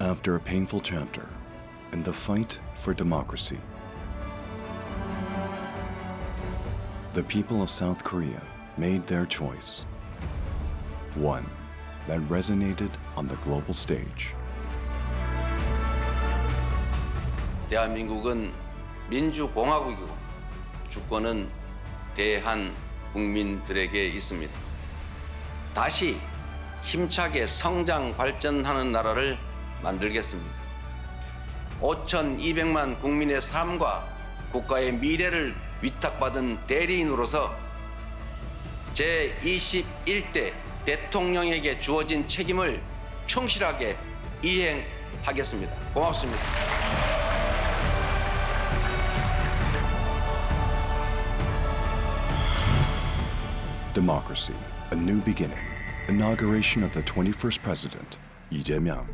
After a painful chapter in the fight for democracy, the people of South Korea made their choice, one that resonated on the global stage. 대한민국은 민주공화국이고 주권은 대한국민들에게 있습니다. 다시 힘차게 성장 발전하는 나라를 만들겠습니다. 5,200만 국민의 삶과 국가의 미래를 위탁받은 대리인으로서 제21대 대통령에게 주어진 책임을 충실하게 이행하겠습니다. 고맙습니다. Democracy, a new beginning. Inauguration of the 21st president, Lee Jae-myung.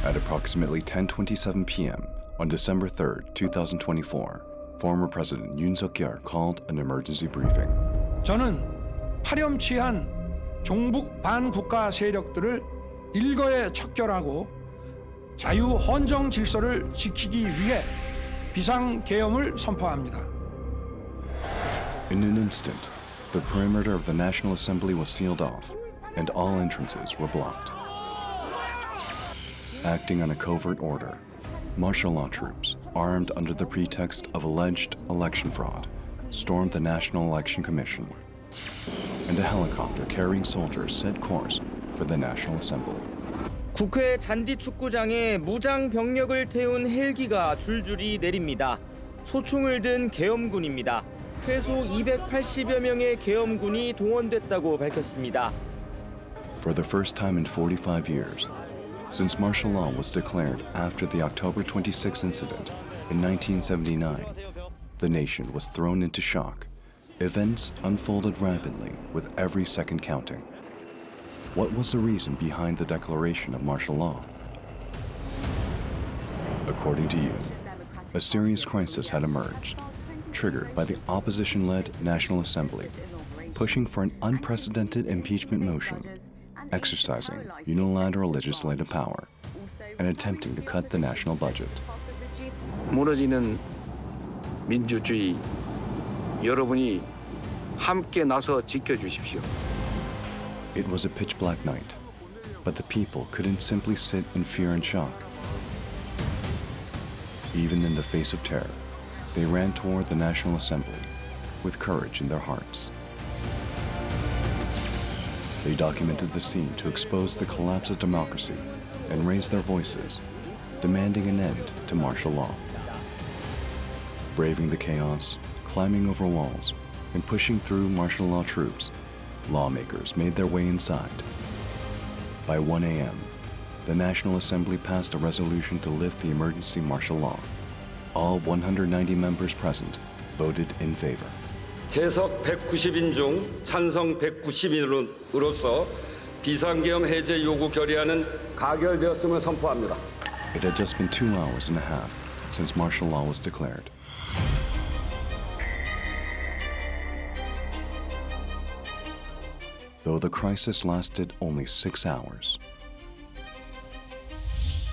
At approximately 10:27 p.m. on December 3rd, 2024, former President Yoon Suk-yeol called an emergency briefing. 저는 파렴치한 종북 반국가 세력들을 일거에 척결하고 자유 헌정 질서를 지키기 위해 비상계엄을 선포합니다. In an instant, the perimeter of the National Assembly was sealed off, and all entrances were blocked. Acting on a covert order, martial law troops, armed under the pretext of alleged election fraud, stormed the National Election Commission, and a helicopter carrying soldiers set course for the National Assembly. 국회 잔디축구장에 무장 병력을 태운 헬기가 줄줄이 내립니다. 소총을 든 계엄군입니다. 최소 280여 명의 계엄군이 동원됐다고 밝혔습니다. For the first time in 45 years, since martial law was declared after the October 26 incident in 1979, the nation was thrown into shock. Events unfolded rapidly, with every second counting. What was the reason behind the declaration of martial law? According to you, a serious crisis had emerged, triggered by the opposition-led National Assembly, pushing for an unprecedented impeachment motion, exercising unilateral legislative power, and attempting to cut the national budget. 무너지는 민주주의, 여러분이 함께 나서 지켜주십시오. It was a pitch-black night, but the people couldn't simply sit in fear and shock. Even in the face of terror, they ran toward the National Assembly with courage in their hearts. They documented the scene to expose the collapse of democracy and raised their voices, demanding an end to martial law. Braving the chaos, climbing over walls, and pushing through martial law troops, lawmakers made their way inside. By 1 a.m., the National Assembly passed a resolution to lift the emergency martial law. All 190 members present voted in favor. 재석 190인 중 찬성 190인으로서 비상계엄 해제 요구 결의안은 가결되었음을 선포합니다. It had just been 2 hours and a half since martial law was declared. Though the crisis lasted only 6 hours,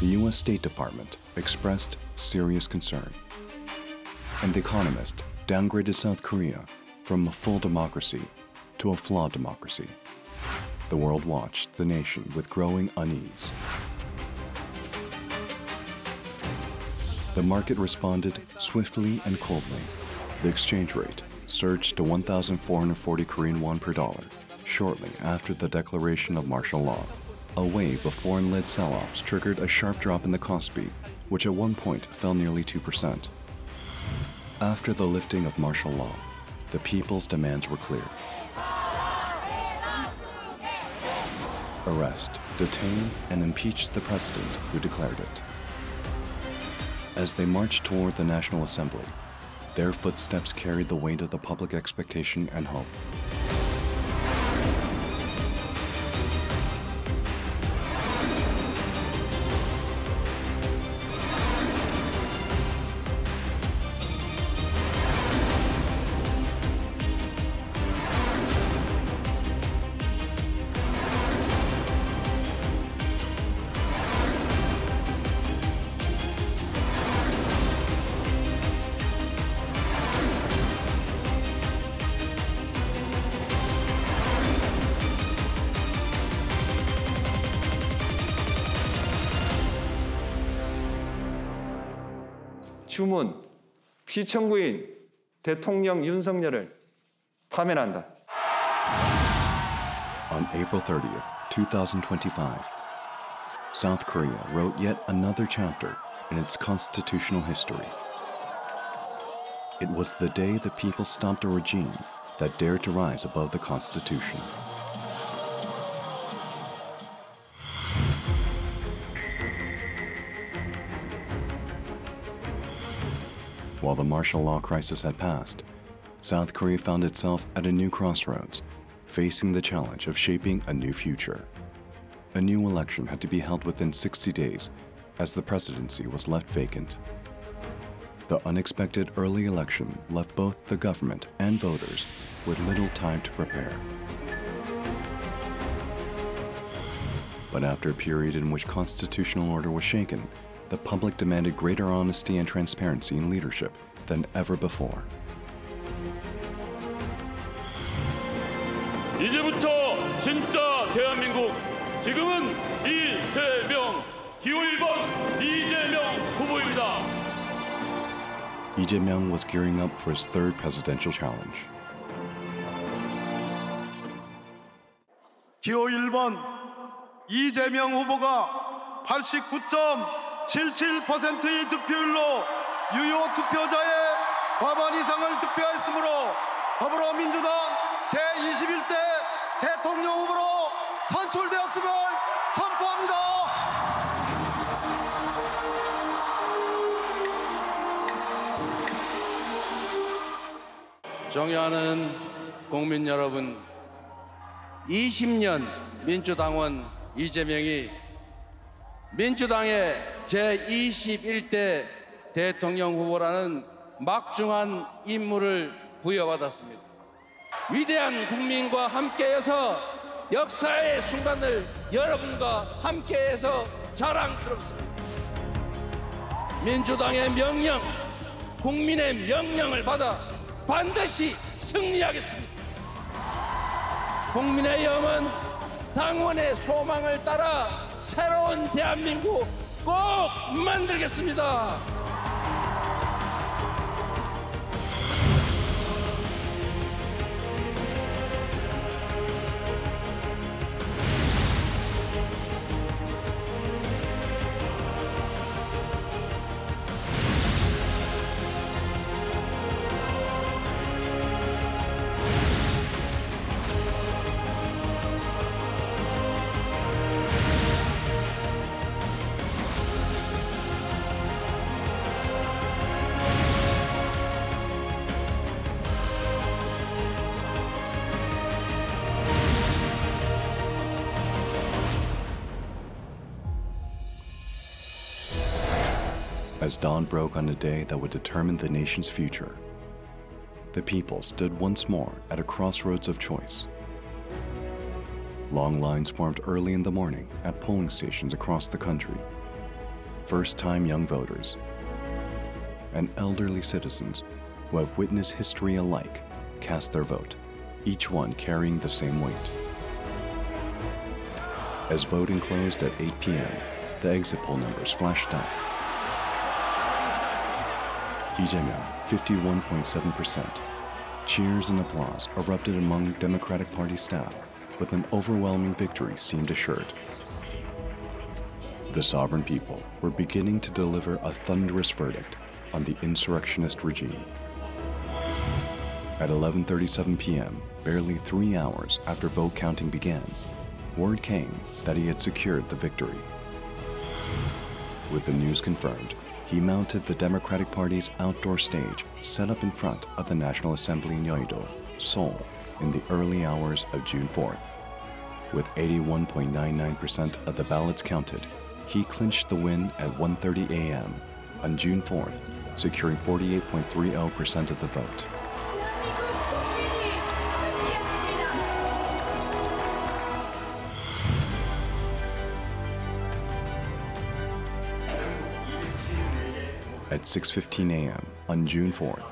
the U.S. State Department expressed serious concern, and The Economist downgraded South Korea from a full democracy to a flawed democracy. The world watched the nation with growing unease. The market responded swiftly and coldly. The exchange rate surged to 1,440 Korean won per dollar shortly after the declaration of martial law. A wave of foreign-led sell-offs triggered a sharp drop in the Kospi, which at one point fell nearly 2%. After the lifting of martial law, the people's demands were clear. Arrest, detain, and impeach the president who declared it. As they marched toward the National Assembly, their footsteps carried the weight of the public expectation and hope. 주문, 피청구인 대통령 윤석열을 파면한다. On April 30th, 2025, South Korea wrote yet another chapter in its constitutional history. It was the day the people stopped a regime that dared to rise above the Constitution. While the martial law crisis had passed, South Korea found itself at a new crossroads, facing the challenge of shaping a new future. A new election had to be held within 60 days, as the presidency was left vacant. The unexpected early election left both the government and voters with little time to prepare. But after a period in which constitutional order was shaken, the public demanded greater honesty and transparency in leadership than ever before. 이제부터 진짜 대한민국, 지금은 이재명, 기호 1번 이재명 후보입니다. Lee Jae-myung was gearing up for his third presidential challenge. 기호 1번 이재명 후보가 89.77%의 득표율로 유효 투표자의 과반 이상을 득표했으므로 더불어민주당 제21대 대통령 후보로 선출되었음을 선포합니다. 존경하는 국민 여러분, 20년 민주당원 이재명이 민주당의 제21대 대통령 후보라는 막중한 임무를 부여받았습니다. 위대한 국민과 함께해서 역사의 순간을 여러분과 함께해서 자랑스럽습니다. 민주당의 명령, 국민의 명령을 받아 반드시 승리하겠습니다. 국민의 염원, 당원의 소망을 따라 새로운 대한민국 꼭 만들겠습니다. As dawn broke on a day that would determine the nation's future, the people stood once more at a crossroads of choice. Long lines formed early in the morning at polling stations across the country. First-time young voters and elderly citizens who have witnessed history alike cast their vote, each one carrying the same weight. As voting closed at 8 p.m., the exit poll numbers flashed up. Lee Jae-myung, 51.7%. Cheers and applause erupted among Democratic Party staff, with an overwhelming victory seemed assured. The sovereign people were beginning to deliver a thunderous verdict on the insurrectionist regime. At 11:37 p.m., barely 3 hours after vote counting began, word came that he had secured the victory. With the news confirmed, he mounted the Democratic Party's outdoor stage set up in front of the National Assembly in Yeouido, Seoul, in the early hours of June 4th. With 81.99% of the ballots counted, he clinched the win at 1:30 a.m. on June 4th, securing 48.30% of the vote. At 6:15 a.m. on June 4th,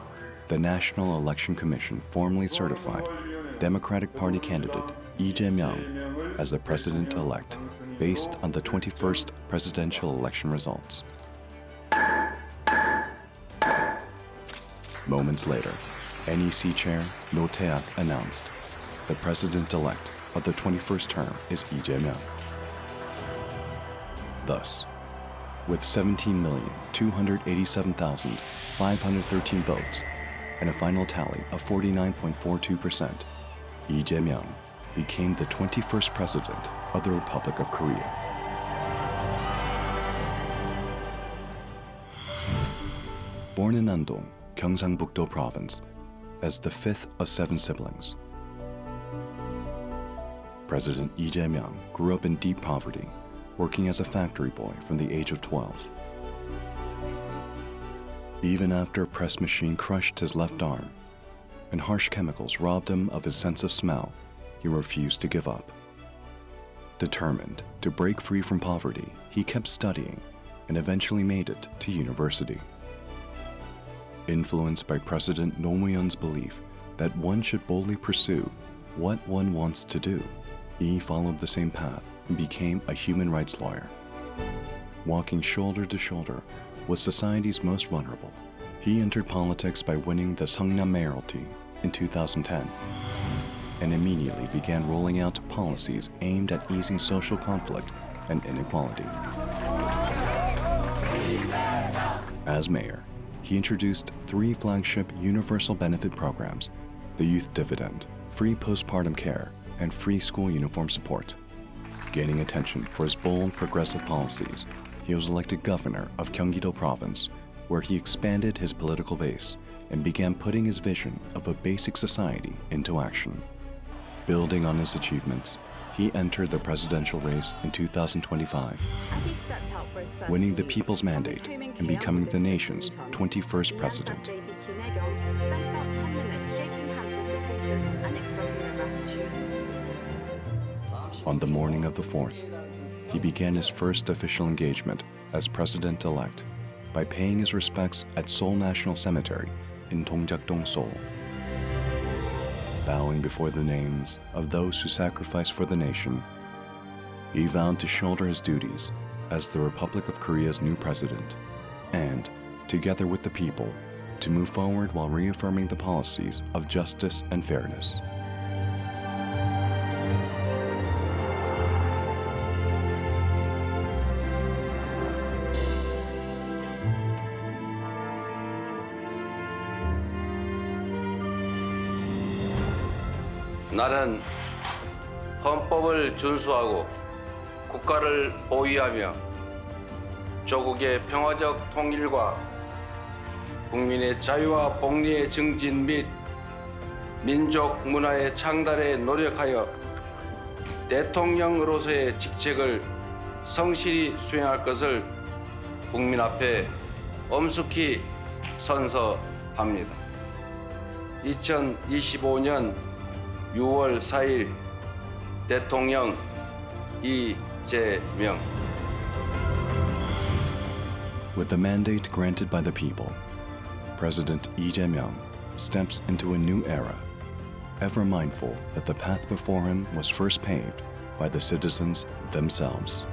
the National Election Commission formally certified Democratic Party candidate Lee Jae-myung as the president-elect based on the 21st presidential election results. Moments later, NEC Chair No Tae-ak announced the president-elect of the 21st term is Lee Jae-myung. Thus, with 17,287,513 votes and a final tally of 49.42%, Lee Jae-myung became the 21st president of the Republic of Korea. Born in Andong, Gyeongsangbuk-do Province, as the fifth of 7 siblings, President Lee Jae-myung grew up in deep poverty, working as a factory boy from the age of 12. Even after a press machine crushed his left arm and harsh chemicals robbed him of his sense of smell, he refused to give up. Determined to break free from poverty, he kept studying and eventually made it to university. Influenced by President Roh Moo-hyun's belief that one should boldly pursue what one wants to do, he followed the same path and became a human rights lawyer. Walking shoulder to shoulder with society's most vulnerable, he entered politics by winning the Seongnam mayoralty in 2010 and immediately began rolling out policies aimed at easing social conflict and inequality. As mayor, he introduced 3 flagship universal benefit programs: the youth dividend, free postpartum care, and free school uniform support. Gaining attention for his bold, progressive policies, he was elected governor of Gyeonggi-do Province, where he expanded his political base and began putting his vision of a basic society into action. Building on his achievements, he entered the presidential race in 2025, winning the people's mandate and becoming the nation's 21st president. On the morning of the 4th, he began his first official engagement as president-elect by paying his respects at Seoul National Cemetery in Dongjak-dong, Seoul. Bowing before the names of those who sacrificed for the nation, he vowed to shoulder his duties as the Republic of Korea's new president and, together with the people, to move forward while reaffirming the policies of justice and fairness. 나는 헌법을 준수하고 국가를 보위하며 조국의 평화적 통일과 국민의 자유와 복리의 증진 및 민족 문화의 창달에 노력하여 대통령으로서의 직책을 성실히 수행할 것을 국민 앞에 엄숙히 선서합니다. 2025년 6월 4일 대통령 이재명. With the mandate granted by the people, President Lee Jae-myung steps into a new era, ever mindful that the path before him was first paved by the citizens themselves.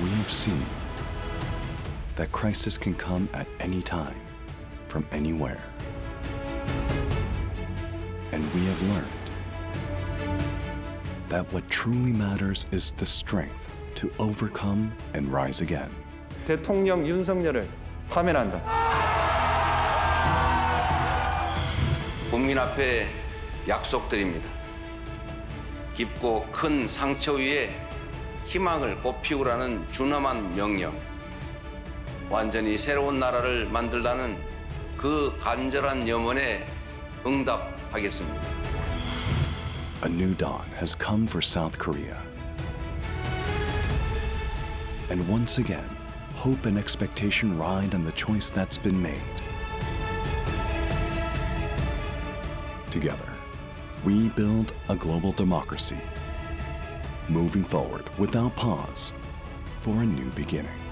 We have seen that crisis can come at any time, from anywhere. And we have learned that what truly matters is the strength to overcome and rise again. 대통령 윤석열을 파면한다. 국민 앞에 약속드립니다. 깊고 큰 상처 위에 희망을 꽃피우라는 준엄한 명령, 완전히 새로운 나라를 만들라는 그 간절한 염원에 응답하겠습니다. A new dawn has come for South Korea. And once again, hope and expectation ride on the choice that's been made. Together, we build a global democracy, moving forward without pause for a new beginning.